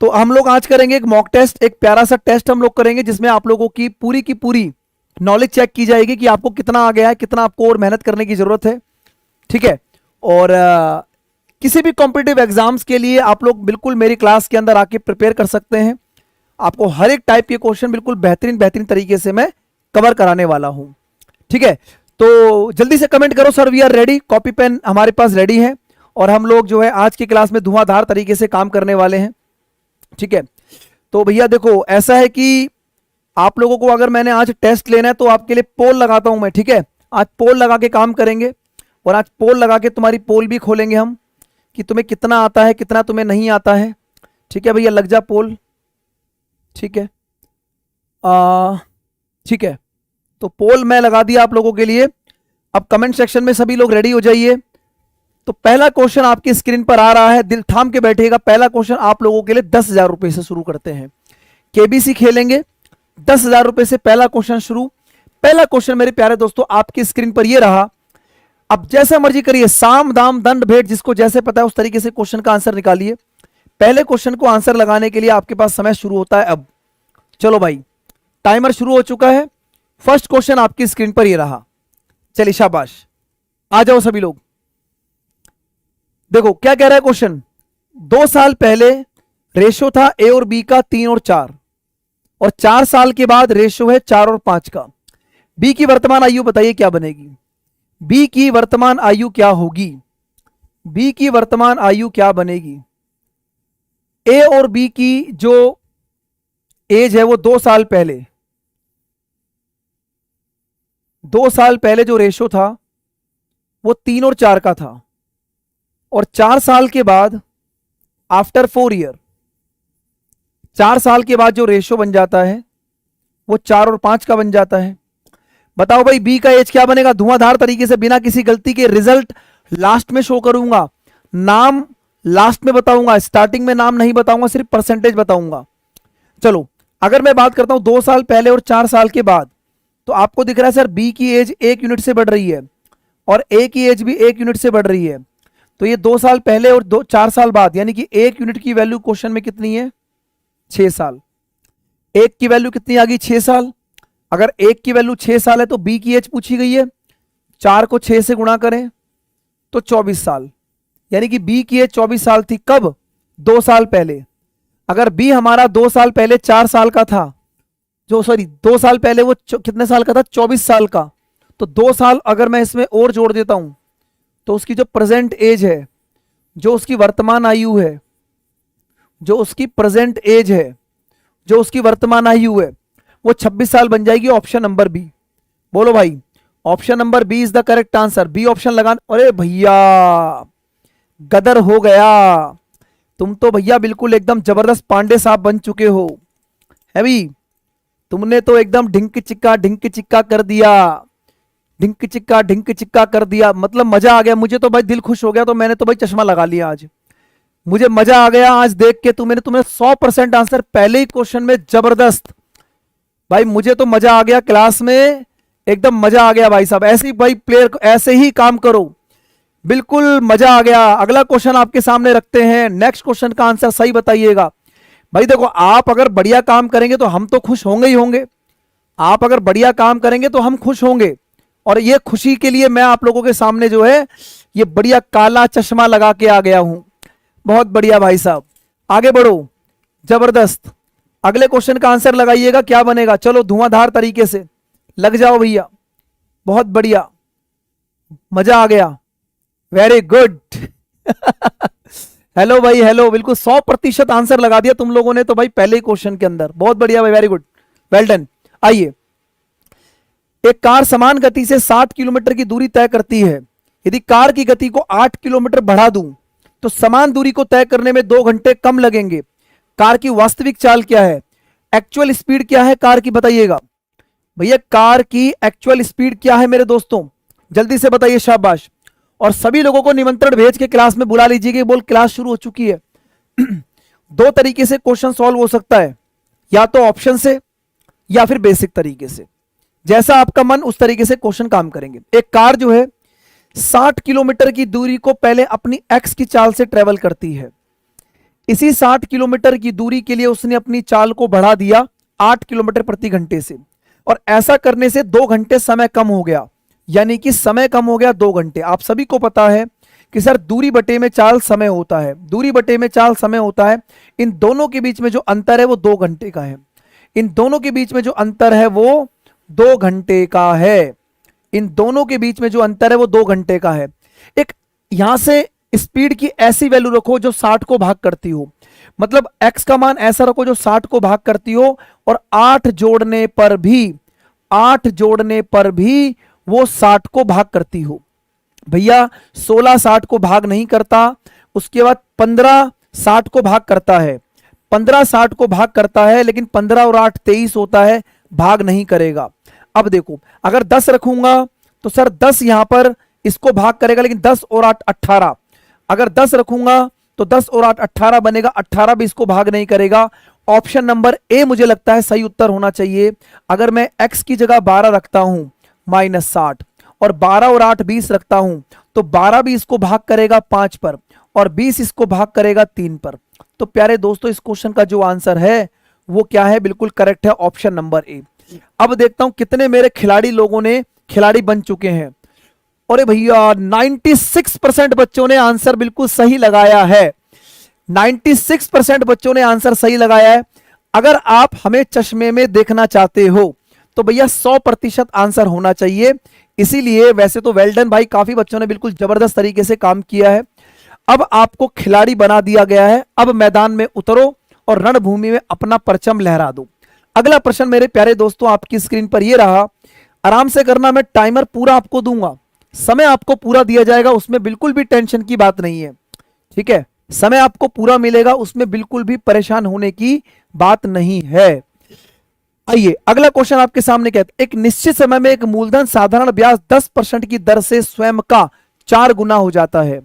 तो हम लोग आज करेंगे एक मॉक टेस्ट, एक प्यारा सा टेस्ट हम लोग करेंगे जिसमें आप लोगों की पूरी नॉलेज चेक की जाएगी कि आपको कितना आ गया है, कितना आपको और मेहनत करने की जरूरत है। ठीक है। और किसी भी कॉम्पिटिटिव एग्जाम्स के लिए आप लोग बिल्कुल मेरी क्लास के अंदर आके प्रिपेयर कर सकते हैं। आपको हर एक टाइप के क्वेश्चन बिल्कुल बेहतरीन तरीके से मैं कवर कराने वाला हूं। ठीक है। तो जल्दी से कमेंट करो sir we are ready, copy pen हमारे पास रेडी है और हम लोग जो है आज की क्लास में धुआंधार तरीके से काम करने वाले हैं। ठीक है। तो भैया देखो ऐसा है कि आप लोगों को अगर मैंने आज टेस्ट लेना है तो आपके लिए पोल लगाता हूं मैं। ठीक है। आज पोल लगा के काम करेंगे और आज पोल लगा के तुम्हारी पोल भी खोलेंगे हम कि तुम्हें कितना आता है, कितना तुम्हें नहीं आता है। ठीक है भैया, लग जा पोल। ठीक है। ठीक है, तो पोल मैं लगा दिया आप लोगों के लिए। अब कमेंट सेक्शन में सभी लोग रेडी हो जाइए। तो पहला क्वेश्चन आपकी स्क्रीन पर आ रहा है, दिल थाम के बैठिएगा। पहला क्वेश्चन आप लोगों के लिए 10,000 रुपए से शुरू करते हैं। केबीसी खेलेंगे, 10,000 रुपए से पहला क्वेश्चन शुरू। पहला क्वेश्चन मेरे प्यारे दोस्तों आपकी स्क्रीन पर यह रहा। अब जैसा मर्जी करिए, साम दाम दंड भेंट, जिसको जैसे पता है उस तरीके से क्वेश्चन का आंसर निकालिए। पहले क्वेश्चन को आंसर लगाने के लिए आपके पास समय शुरू होता है अब। चलो भाई, टाइमर शुरू हो चुका है। फर्स्ट क्वेश्चन आपकी स्क्रीन पर यह रहा। चलिए शाबाश, आ जाओ सभी लोग। देखो क्या कह रहा है क्वेश्चन। 2 साल पहले रेशो था ए और बी का 3 और 4, और 4 साल के बाद रेशो है 4 और 5 का। बी की वर्तमान आयु बताइए क्या बनेगी। बी की वर्तमान आयु क्या होगी। बी की वर्तमान आयु क्या बनेगी। ए और बी की जो एज है वो 2 साल पहले, 2 साल पहले जो रेशो था वो 3 और 4 का था, और 4 साल के बाद आफ्टर 4 ईयर, 4 साल के बाद जो रेशो बन जाता है वो 4 और 5 का बन जाता है। बताओ भाई बी का एज क्या बनेगा। धुआंधार तरीके से बिना किसी गलती के रिजल्ट लास्ट में शो करूंगा, नाम लास्ट में बताऊंगा, स्टार्टिंग में नाम नहीं बताऊंगा, सिर्फ परसेंटेज बताऊंगा। चलो अगर मैं बात करता हूं 2 साल पहले और 4 साल के बाद, तो आपको दिख रहा है सर बी की एज 1 यूनिट से बढ़ रही है और ए की एज भी 1 यूनिट से बढ़ रही है। तो ये 2 साल पहले और 4 साल बाद, यानी कि 1 यूनिट की वैल्यू क्वेश्चन में कितनी है, 6 साल। 1 की वैल्यू कितनी आ गई, 6 साल। अगर 1 की वैल्यू 6 साल है तो बी की एज पूछी गई है, 4 को 6 से गुणा करें तो 24 साल, यानी कि बी की एज 24 साल थी। कब, 2 साल पहले। अगर बी हमारा 2 साल पहले 4 साल का था, जो सॉरी 2 साल पहले वो कितने साल का था, 24 साल का, तो 2 साल अगर मैं इसमें और जोड़ देता हूं तो उसकी जो प्रेजेंट एज है, जो उसकी वर्तमान आयु है, जो उसकी प्रेजेंट एज है, जो उसकी वर्तमान आयु है, वो 26 साल बन जाएगी। Option number B. बोलो भाई, option number B is the correct answer. B option लगा। अरे भैया गदर हो गया, तुम तो भैया बिल्कुल एकदम जबरदस्त पांडे साहब बन चुके हो। है भी, तुमने तो एकदम ढिंक चिक्का कर दिया, ढिंक चिक्का कर दिया। मतलब मजा आ गया, मुझे तो भाई दिल खुश हो गया। तो मैंने तो भाई चश्मा लगा लिया आज, मुझे मजा आ गया आज देख के। तुम्हें 100% आंसर पहले ही क्वेश्चन में, जबरदस्त भाई। मुझे तो मजा आ गया क्लास में, एकदम मजा आ गया भाई साहब। ऐसे ही भाई प्लेयर ऐसे ही काम करो, बिल्कुल मजा आ गया। अगला क्वेश्चन आपके सामने रखते हैं। नेक्स्ट क्वेश्चन का आंसर सही बताइएगा। भाई देखो, आप अगर बढ़िया काम करेंगे तो हम तो खुश होंगे ही होंगे। आप अगर बढ़िया काम करेंगे तो हम खुश होंगे, और ये खुशी के लिए मैं आप लोगों के सामने जो है ये बढ़िया काला चश्मा लगा के आ गया हूं। बहुत बढ़िया भाई साहब, आगे बढ़ो, जबरदस्त। अगले क्वेश्चन का आंसर लगाइएगा क्या बनेगा। चलो धुआंधार तरीके से लग जाओ भैया, बहुत बढ़िया, मजा आ गया, वेरी गुड। हेलो भाई हेलो, बिल्कुल 100% आंसर लगा दिया तुम लोगों ने तो भाई पहले ही क्वेश्चन के अंदर। बहुत बढ़िया भाई, वेरी गुड, वेल डन। आइए, एक कार समान गति से 7 किलोमीटर की दूरी तय करती है। यदि कार की गति को 8 किलोमीटर बढ़ा दूं तो समान दूरी को तय करने में 2 घंटे कम लगेंगे। कार की वास्तविक चाल क्या है, एक्चुअल स्पीड क्या है कार की, बताइएगा भैया। कार की एक्चुअल स्पीड क्या है मेरे दोस्तों, जल्दी से बताइए, शाबाश। और सभी लोगों को निमंत्रण भेज के क्लास में बुला लीजिए कि बोल क्लास शुरू हो चुकी है। 2 तरीके से क्वेश्चन सॉल्व हो सकता है, या तो ऑप्शन से या फिर बेसिक तरीके से। जैसा आपका मन उस तरीके से क्वेश्चन काम करेंगे। एक कार जो है 60 किलोमीटर की दूरी को पहले अपनी एक्स की चाल से ट्रेवल करती है। इसी 60 किलोमीटर की दूरी के लिए उसने अपनी चाल को बढ़ा दिया 8 किलोमीटर प्रति घंटे से, और ऐसा करने से 2 घंटे समय कम हो गया, यानी कि समय कम हो गया 2 घंटे। आप सभी को पता है कि सर दूरी बटे में चाल समय होता है, दूरी बटे में चाल समय होता है। इन दोनों के बीच में जो अंतर है वो 2 घंटे का है, इन दोनों के बीच में जो अंतर है वो 2 घंटे का है, इन दोनों के बीच में जो अंतर है वो 2 घंटे का है। एक यहां से स्पीड की ऐसी वैल्यू रखो जो 60 को भाग करती हो, मतलब x का मान ऐसा रखो जो 60 को भाग करती हो, और 8 जोड़ने पर भी, 8 जोड़ने पर भी वो 60 को भाग करती हो। भैया 16 60 को भाग नहीं करता, उसके बाद 15 60 को भाग करता है, 15 60 को भाग करता है, लेकिन 15 और 8 23 होता है, भाग नहीं करेगा। अब देखो अगर 10 रखूंगा तो सर 10 यहां पर इसको भाग करेगा, लेकिन 10 और 8 18। अगर 10 रखूंगा तो 10 और 8 18 बनेगा, 18 भी इसको भाग नहीं करेगा। ऑप्शन नंबर ए मुझे लगता है सही उत्तर होना चाहिए। अगर मैं x की जगह 12 रखता हूं -60, और 12 और 8 20 रखता हूं, तो 12 भी इसको भाग करेगा 5 पर, और 20 इसको भाग करेगा 3 पर। तो प्यारे दोस्तों इस क्वेश्चन का जो आंसर है वो क्या है, बिल्कुल करेक्ट है, ऑप्शन नंबर ए। अब देखता हूं कितने मेरे खिलाड़ी लोगों ने खिलाड़ी बन चुके हैं। अरे भैया 96% बच्चों ने आंसर बिल्कुल सही लगाया है, 96% बच्चों ने आंसर सही लगाया है। अगर आप हमें चश्मे में देखना चाहते हो तो भैया 100% आंसर होना चाहिए। इसीलिए वैसे तो वेल डन भाई, काफी बच्चों ने बिल्कुल जबरदस्त तरीके से काम किया है। अब आपको खिलाड़ी बना दिया गया है, अब मैदान में उतरो और रणभूमि में अपना परचम लहरा दो। अगला प्रश्न मेरे प्यारे दोस्तों आपकी स्क्रीन पर यह रहा, आराम से करना, मैं टाइमर पूरा आपको दूंगा, समय आपको पूरा दिया जाएगा, उसमें बिल्कुल भी टेंशन की बात नहीं है, ठीक है, समय आपको पूरा मिलेगा, उसमें बिल्कुल भी परेशान होने की बात नहीं है। आइए अगला क्वेश्चन आपके सामने क्या है। एक निश्चित समय में एक मूलधन साधारण ब्याज 10% की दर से स्वयं का 4 गुना हो जाता है,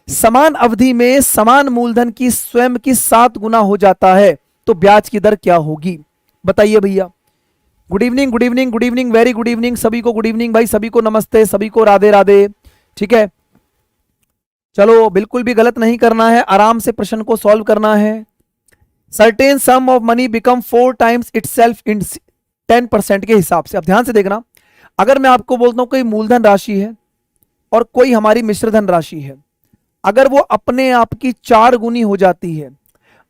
समान अवधि में समान मूलधन की स्वयं की 7 गुना हो जाता है, तो ब्याज की दर क्या होगी, बताइए भैया। Good evening, good evening, good evening, very good evening, सभी को गुड इवनिंग भाई, सभी को नमस्ते, सभी को राधे राधे, ठीक है। चलो बिल्कुल भी गलत नहीं करना है, आराम से प्रश्न को सॉल्व करना है। Certain some of money become 4 times itself इन 10% के हिसाब से। अब ध्यान से देखना, अगर मैं आपको बोलता हूं कोई मूलधन राशि है और कोई हमारी मिश्रधन राशि है, अगर वो अपने आप की 4 गुनी हो जाती है,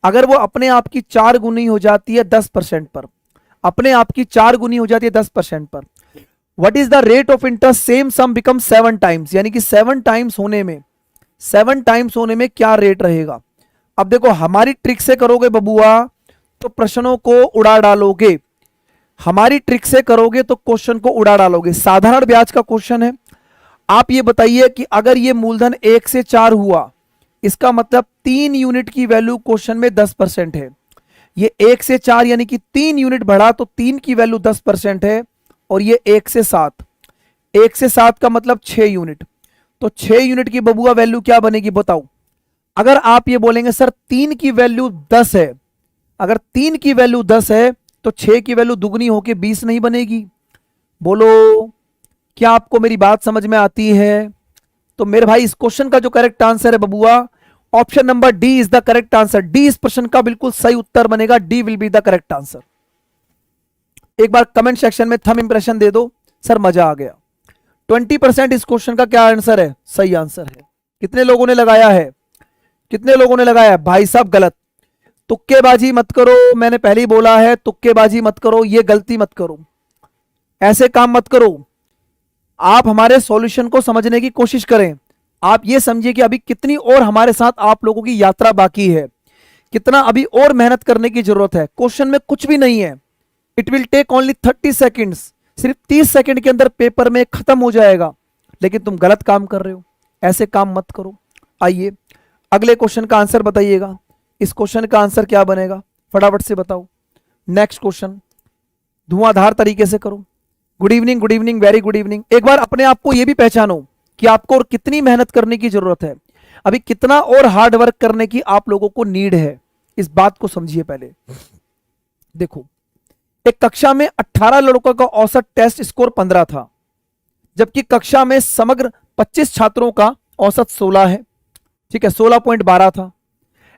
अगर वो अपने आप की 4 गुनी हो जाती है 10% पर, अपने आप की 4 गुनी हो जाती है 10% पर, what is the rate of interest same sum become 7 times, यानी कि 7 टाइम्स होने में, 7 टाइम्स होने में क्या रेट रहेगा। अब देखो हमारी ट्रिक से करोगे बबुआ तो प्रश्नों को उड़ा डालोगे, हमारी ट्रिक से करोगे तो क्वेश्चन को उड़ा डालोगे। साधारण ब्याज का क्वेश्चन है, आप ये बताइए कि अगर ये मूलधन 1 से 4 हुआ, इसका मतलब 3 यूनिट की वैल्यू क्वेश्चन में 10% है। ये 1 से 4 यानी कि 3 यूनिट बढ़ा तो 3 की वैल्यू 10% है, और ये 1 से 7, 1 से 7 का मतलब 6 यूनिट, तो 6 यूनिट की बबुआ वैल्यू क्या बनेगी बताओ। अगर आप ये बोलेंगे सर 3 की वैल्यू 10 है, अगर 3 की वैल्यू 10 है तो 6 की वैल्यू दुगनी होके 20 नहीं बनेगी। बोलो क्या आपको मेरी बात समझ में आती है। तो मेरे भाई इस क्वेश्चन का जो करेक्ट आंसर है बबुआ, option number D is the correct answer. D इस प्रश्न का बिल्कुल सही उत्तर बनेगा, D will be the correct answer. एक बार कमेंट सेक्शन में थंब इंप्रेशन दे दो, सर मजा आ गया। 20% इस क्वेश्चन का क्या आंसर है, सही आंसर है। कितने लोगों ने लगाया है, कितने लोगों ने लगाया भाई साहब गलत। तुक्केबाजी मत करो, मैंने पहले ही बोला है तुक्केबाजी मत करो, ये गलती मत करो, ऐसे काम मत करो। आप हमारे सॉल्यूशन को समझने की कोशिश करें। आप ये समझिए कि अभी कितनी और हमारे साथ आप लोगों की यात्रा बाकी है, कितना अभी और मेहनत करने की जरूरत है। क्वेश्चन में कुछ भी नहीं है, it will take only 30 seconds, सिर्फ 30 सेकंड के अंदर पेपर में खत्म हो जाएगा, लेकिन तुम गलत काम कर रहे हो, ऐसे काम मत करो। आइए अगले क्वेश्चन का आंसर बताइएगा, इस क्वेश्चन का आंसर क्या बनेगा फटाफट से बताओ। नेक्स्ट क्वेश्चन धुआंधार तरीके से करो। Good evening, good evening, very good evening. एक बार अपने आप को यह भी पहचानो कि आपको और कितनी मेहनत करने की जरूरत है, अभी कितना और हार्ड वर्क करने की आप लोगों को नीड है, इस बात को समझिए। पहले देखो एक कक्षा में 18 लड़कों का औसत टेस्ट स्कोर 15 था, जबकि कक्षा में समग्र 25 छात्रों का औसत 16 है, ठीक है 16.12 था।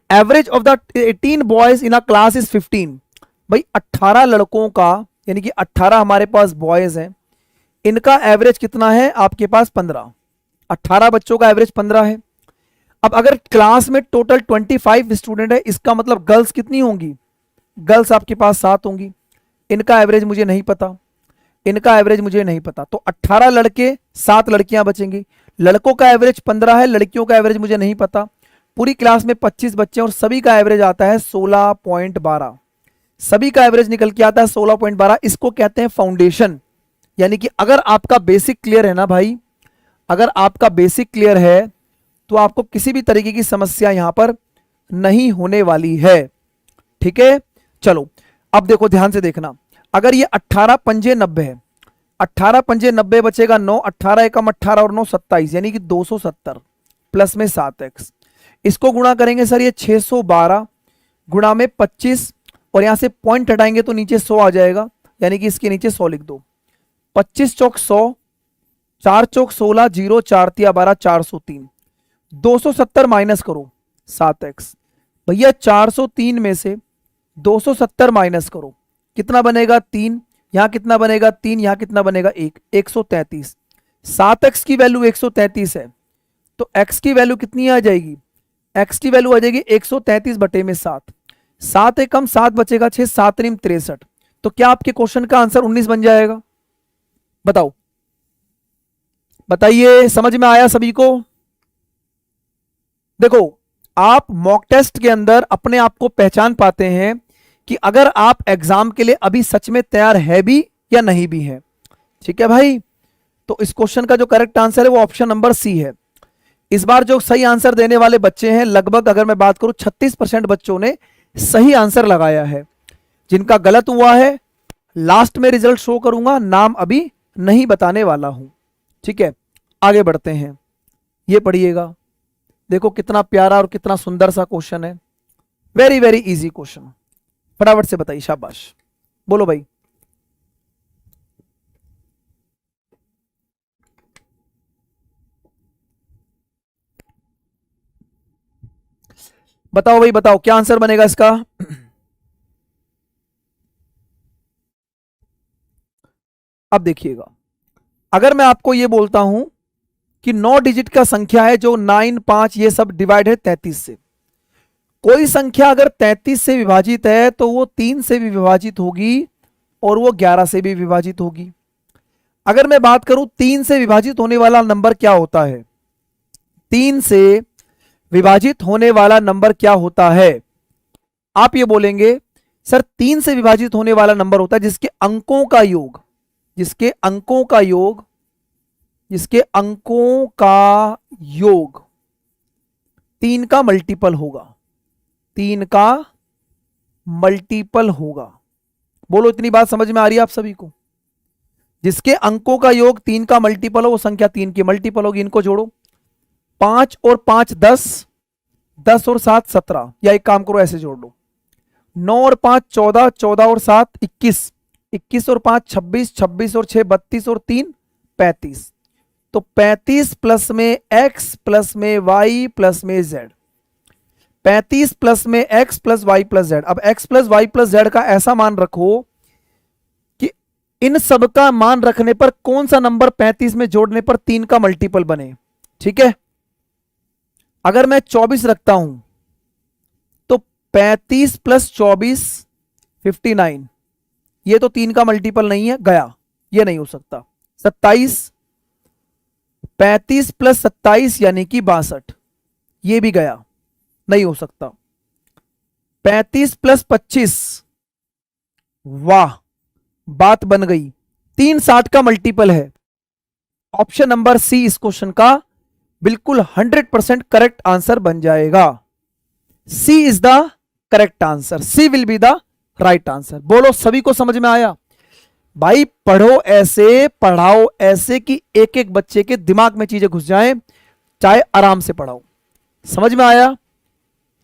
Average of the 18 boys in a class is 15। भाई 18 लड़कों का, यानी कि 18 हमारे पास बॉयज हैं, इनका एवरेज कितना है आपके पास 15। 18 बच्चों का एवरेज 15 है। अब अगर क्लास में टोटल 25 स्टूडेंट है, इसका मतलब गर्ल्स कितनी होंगी? गर्ल्स आपके पास 7 होंगी। इनका एवरेज मुझे नहीं पता, इनका एवरेज मुझे नहीं पता। तो 18 लड़के 7 लड़कियां बचेंगी। लड़कों का एवरेज 15 है, लड़कियों का एवरेज मुझे नहीं पता। पूरी क्लास में 25 बच्चे और सभी का एवरेज आता है 16.12। सभी का एवरेज निकल के आता है 16.12। इसको कहते हैं फाउंडेशन। यानी कि अगर आपका बेसिक क्लियर है ना भाई, अगर आपका बेसिक क्लियर है तो आपको किसी भी तरीके की समस्या यहां पर नहीं होने वाली है। ठीक है, चलो अब देखो, ध्यान से देखना। अगर ये 18 पंजे 90 है, 18 पंजे 90 बचेगा 9, 18 एकम 18 और 9 27, यानी कि 270 प्लस में 7x। इसको गुणा करेंगे सर, ये 612 गुणा में 25, और यहां से पॉइंट हटाएंगे तो नीचे 100 आ जाएगा, यानी कि इसके नीचे 100 लिख दो। 25 चौक 100, 4 चौक 16, 0 4 तिया 12, 403। 270 माइनस करो 7x। भैया 403 में से 270 माइनस करो, कितना बनेगा 3। यहां कितना बनेगा 3, यहां कितना बनेगा 1, 133। 7x की वैल्यू 133 है, तो x की वैल्यू कितनी आ जाएगी? x की वैल्यू आ जाएगी 133 बटे में 7। 7 एकम 7 बचेगा 6, 7 × 63। तो क्या आपके क्वेश्चन का आंसर 19 बन जाएगा? बताओ, बताइए, समझ में आया सभी को? देखो, आप मॉक टेस्ट के अंदर अपने आप को पहचान पाते हैं कि अगर आप एग्जाम के लिए अभी सच में तैयार है भी या नहीं भी है। ठीक है भाई, तो इस क्वेश्चन का जो करेक्ट आंसर है वो ऑप्शन नंबर सी है। इस बार जो सही आंसर देने वाले बच्चे हैं, लगभग अगर मैं बात करूं 36% बच्चों ने सही आंसर लगाया है। जिनका गलत हुआ है लास्ट में रिजल्ट शो करूंगा, नाम अभी नहीं बताने वाला हूं। ठीक है, आगे बढ़ते हैं। ये पढ़िएगा, देखो कितना प्यारा और कितना सुंदर सा क्वेश्चन है। वेरी वेरी इजी क्वेश्चन, फटाफट से बताइए, शाबाश, बोलो भाई। बताओ भाई, बताओ क्या आंसर बनेगा इसका? अब देखिएगा, अगर मैं आपको यह बोलता हूं कि 9 डिजिट का संख्या है जो 9 5 ये सब डिवाइड है 33 से, कोई संख्या अगर 33 से विभाजित है तो वो 3 से भी विभाजित होगी और वो 11 से भी विभाजित होगी। अगर मैं बात करूं 3 से विभाजित होने वाला नंबर क्या होता है, 3 से विभाजित होने वाला नंबर क्या होता है? आप ये बोलेंगे सर 3 से विभाजित होने वाला नंबर होता है जिसके अंकों का योग, जिसके अंकों का योग, जिसके अंकों का योग 3 का मल्टीपल होगा, 3 का मल्टीपल होगा। बोलो, इतनी बात समझ में आ रही है आप सभी को? जिसके अंकों का योग 3 का मल्टीपल हो वो संख्या 3 की मल्टीपल होगी। इनको जोड़ो, 5 और 5 10, 10 और 7 17, या एक काम करो ऐसे जोड़ लो, 9 और 5 14, 14 और 7 21, 21 और 5 26, 26 और 6 32 और 3 35। तो 35 प्लस में x प्लस में y प्लस में z, 35 प्लस में x plus y plus z. अब x plus y plus z का ऐसा मान रखो कि इन सब का मान रखने पर कौन सा नंबर 35 में जोड़ने पर 3 का मल्टीपल बने। ठीक है, अगर मैं 24 रखता हूं तो 35 प्लस 24 59, ये तो 3 का मल्टीपल नहीं है, गया, ये नहीं हो सकता। 27, 35 प्लस 27 यानी कि 62, ये भी गया, नहीं हो सकता। 35 प्लस 25, वाह, बात बन गई, 3 60 का मल्टीपल है। ऑप्शन नंबर सी इस क्वेश्चन का बिल्कुल 100% करेक्ट आंसर बन जाएगा। C is the correct answer, C will be the right answer. बोलो, सभी को समझ में आया? भाई पढ़ो ऐसे, पढ़ाओ ऐसे कि एक एक बच्चे के दिमाग में चीजें घुस जाएं, चाहे आराम से पढ़ाओ। समझ में आया?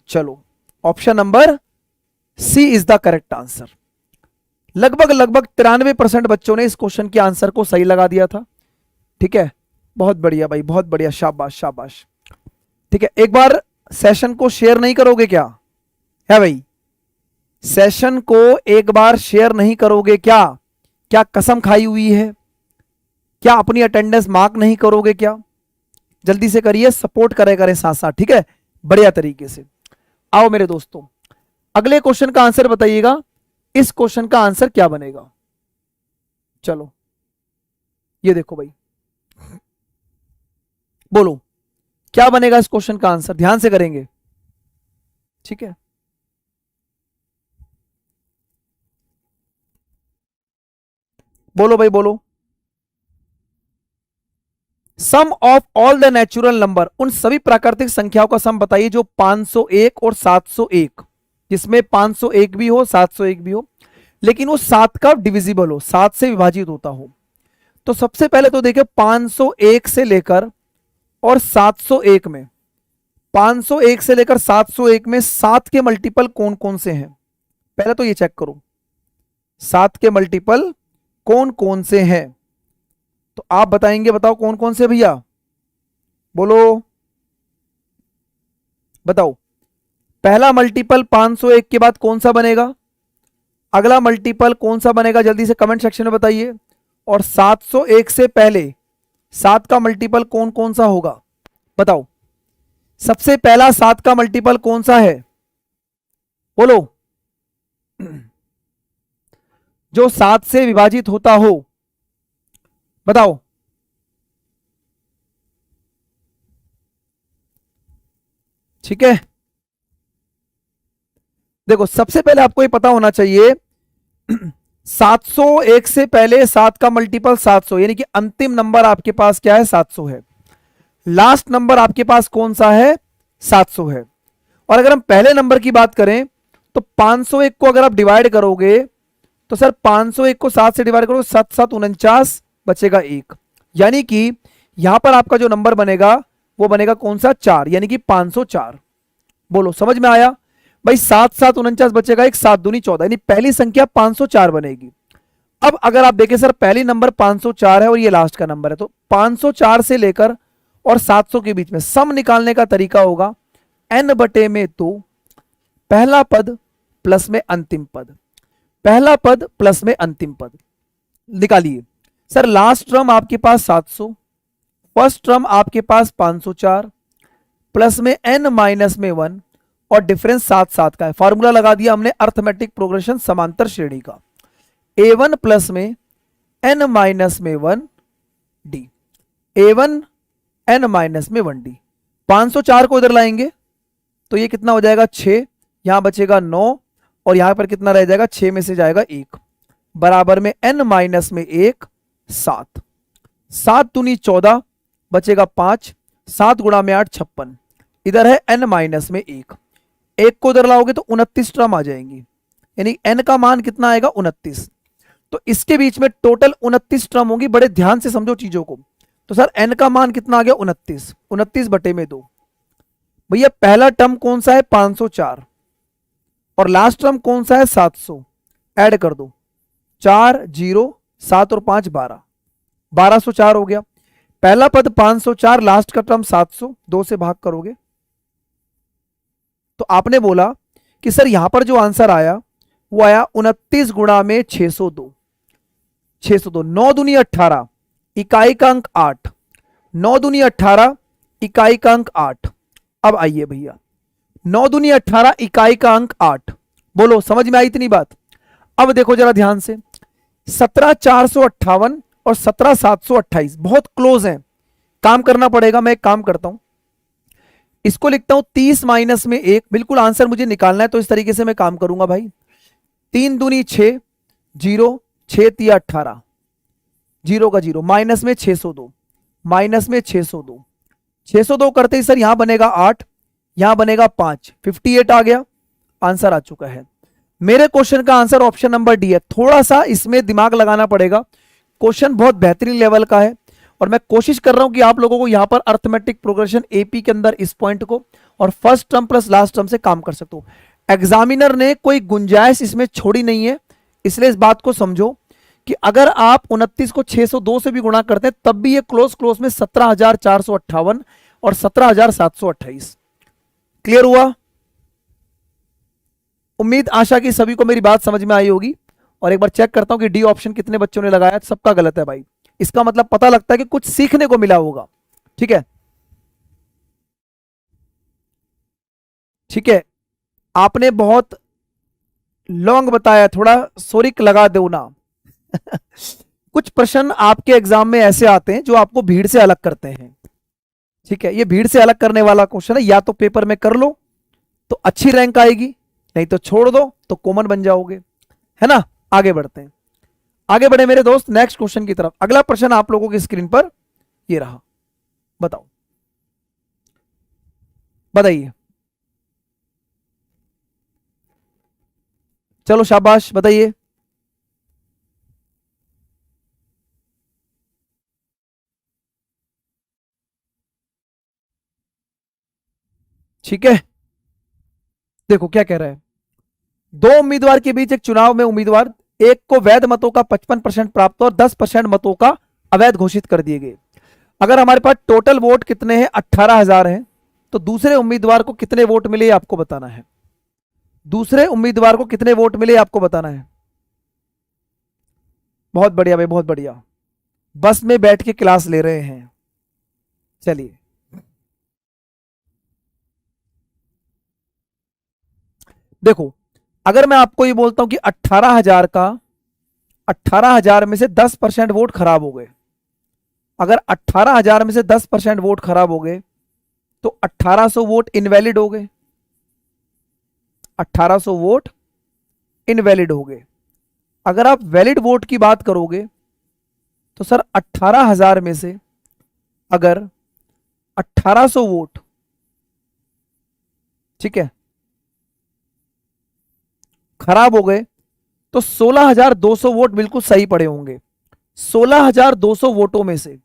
चलो, option number C is the correct answer. लगभग 93% बच्चों ने इस क्वेश्चन के आंसर को सही लगा दिया था। ठीक है, बहुत बढ़िया भाई, बहुत बढ़िया, शाबाश शाबाश। ठीक है, एक बार सेशन को शेयर नहीं करोगे क्या? है भाई, सेशन को एक बार शेयर नहीं करोगे क्या? क्या कसम खाई हुई है? क्या अपनी अटेंडेंस मार्क नहीं करोगे क्या? जल्दी से करिए, सपोर्ट करें साथ साथ, ठीक है, बढ़िया तरीके से। आओ मेरे दोस्तों, अगले क्वेश्चन का आंसर बताइएगा। इस क्वेश्चन का आंसर क्या बनेगा? चलो ये देखो भाई, बोलो क्या बनेगा इस क्वेश्चन का आंसर, ध्यान से करेंगे, ठीक है। बोलो भाई बोलो। Sum of all the natural number, उन सभी प्राकृतिक संख्याओं का सम बताइए जो 501 और 701, जिसमें 501 भी हो 701 भी हो, लेकिन वो 7 का डिविजिबल हो, 7 से विभाजित होता हो। तो सबसे पहले तो देखिए 501 से लेकर और 701 में, 501 से लेकर 701 में 7 के मल्टीपल कौन कौन से हैं? पहले तो ये चेक करो 7 के मल्टीपल कौन कौन से हैं। तो आप बताएंगे, बताओ कौन कौन से भैया, बोलो बताओ। पहला मल्टीपल 501 के बाद कौन सा बनेगा? अगला मल्टीपल कौन सा बनेगा? जल्दी से कमेंट सेक्शन में बताइए। और 701 से पहले 7 का मल्टीपल कौन कौन सा होगा? बताओ, सबसे पहला 7 का मल्टीपल कौन सा है? बोलो। जो 7 से विभाजित होता हो, बताओ। ठीक है, देखो सबसे पहले आपको ये पता होना चाहिए 701 से पहले 7 का मल्टीपल 700, यानी कि अंतिम नंबर आपके पास क्या है? 700 है। लास्ट नंबर आपके पास कौन सा है? 700 है। और अगर हम पहले नंबर की बात करें तो 501 को अगर आप डिवाइड करोगे तो सर 501 को 7 से डिवाइड करोगे, 7 7 49, बचेगा 1, यानी कि यहां पर आपका जो नंबर बनेगा वो बनेगा कौन सा? 4, यानी कि 504। बोलो समझ में आया भाई? 7 7 49 बचेगा 1, 7 दूनी 14, यानी पहली संख्या 504 बनेगी। अब अगर आप देखें सर पहली नंबर 504 है और ये लास्ट का नंबर है, तो 504 से लेकर और 700 के बीच में सम निकालने का तरीका होगा n बटे में 2, पहला पद प्लस में अंतिम पद, पहला पद प्लस में अंतिम पद। निकालिए सर, लास्ट टर्म आपके पास 700, फर्स्ट टर्म आपके पास 504, प्लस में n माइनस में 1 और डिफरेंस 7 7 का है। फॉर्मूला लगा दिया हमने अर्थमेटिक प्रोग्रेशन समांतर श्रेणी का, a1 प्लस में n माइनस में 1 d, a1 n माइनस में 1 d। 504 को इधर लाएंगे तो ये कितना हो जाएगा? 6, यहां बचेगा 9 और यहां पर कितना रह जाएगा? 6 में से जाएगा 1, बराबर में n माइनस में 1 7, 7 दूनी 14, बचेगा 5, 7 गुणा में 8 56, इधर है n माइनस में 1, 1 को इधर लाओगे तो 29 टर्म आ जाएंगी, यानी n का मान कितना आएगा? 29। तो इसके बीच में टोटल 29 टर्म होंगी, बड़े ध्यान से समझो चीजों को। तो सर n का मान कितना आ गया? 29, 29 बटे में 2। भैया पहला टर्म कौन सा है? 504, और लास्ट टर्म कौन सा है? 700। ऐड कर दो, 4 0 7 और 5 12, 1204 हो गया। पहला पद 504, लास्ट का टर्म 700, 2 से भाग करोगे तो आपने बोला कि सर यहां पर जो आंसर आया वो आया 29 गुणा में 602, 602, 9 दूनी 18, इकाई का अंक 8, 9 दूनी 18, इकाई का अंक 8। अब आइए भैया, 9 दूनी 18, इकाई का अंक 8। बोलो समझ में आई इतनी बात? अब देखो जरा ध्यान से, 17,458 और 17,728 बहुत क्लोज हैं, काम करना पड़ेगा। मैं एक काम करता हूं, इसको लिखता हूं 30 माइनस में 1, बिल्कुल आंसर मुझे निकालना है तो इस तरीके से मैं काम करूंगा भाई। 3 दूनी 6, 0, 6 तिया 18, 0 का 0, माइनस में 602, माइनस में 602, 602 करते ही सर यहां बनेगा 8, यहां बनेगा 5, 58 आ गया, आंसर आ चुका है। मेरे क्वेश्चन का आंसर ऑप्शन नंबर डी है। थोड़ा सा इसमें दिमाग लगाना पड़ेगा, क्वेश्चन बहुत बेहतरीन लेवल का है और मैं कोशिश कर रहा हूं कि आप लोगों को यहां पर अर्थमेटिक प्रोग्रेशन एपी के अंदर इस पॉइंट को और first term plus last term से काम कर सकते हो। एग्जामिनर ने कोई गुंजाइश इसमें छोड़ी नहीं है, इसलिए इस बात को समझो कि अगर आप 29 को 602 से भी गुणा करते हैं तब भी ये क्लोज क्लोज में 17,458 और 17,728। क्लियर हुआ? उम्मीद आशा की सभी को मेरी बात समझ में आई होगी। और एक बार चेक करता हूं कि डी ऑप्शन कितने बच्चों ने लगाया। सबका गलत है भाई। इसका मतलब पता लगता है कि कुछ सीखने को मिला होगा। ठीक है, ठीक है। आपने बहुत लॉन्ग बताया, थोड़ा सोरिक लगा दो ना। कुछ प्रश्न आपके एग्जाम में ऐसे आते हैं जो आपको भीड़ से अलग करते हैं। ठीक है, ये भीड़ से अलग करने वाला क्वेश्चन है। या तो पेपर में कर लो तो अच्छी रैंक आएगी, नहीं तो छोड़ दो तो कॉमन बन जाओगे, है ना। आगे बढ़ते हैं, आगे बढ़े मेरे दोस्त नेक्स्ट क्वेश्चन की तरफ। अगला प्रश्न आप लोगों की स्क्रीन पर ये रहा। बताओ, बताइए। चलो शाबाश, बताइए। ठीक है, देखो क्या कह रहा है। दो उम्मीदवार के बीच एक चुनाव में उम्मीदवार एक को वैध मतों का 55% प्राप्त और 10% मतों का अवैध घोषित कर दिए गए। अगर हमारे पास टोटल वोट कितने हैं, 18,000 हैं, तो दूसरे उम्मीदवार को कितने वोट मिले आपको बताना है। दूसरे उम्मीदवार को कितने वोट मिले आपको बताना है। बहुत बढ़िया भाई, बहुत बढ़िया। बस में बैठ के क्लास ले रहे हैं। चलिए, देखो अगर मैं आपको ये बोलता हूं कि 18,000 का 18,000 में से 10% वोट खराब हो गए। अगर 18,000 में से 10% वोट खराब हो गए तो 1800 वोट इनवैलिड हो गए। 1800 वोट इनवैलिड हो गए। अगर आप वैलिड वोट की बात करोगे तो सर 18,000 में से अगर 1800 वोट, ठीक है, खराब हो गए तो 16,200 वोट बिल्कुल सही पड़े होंगे। 16,200 वोटों में से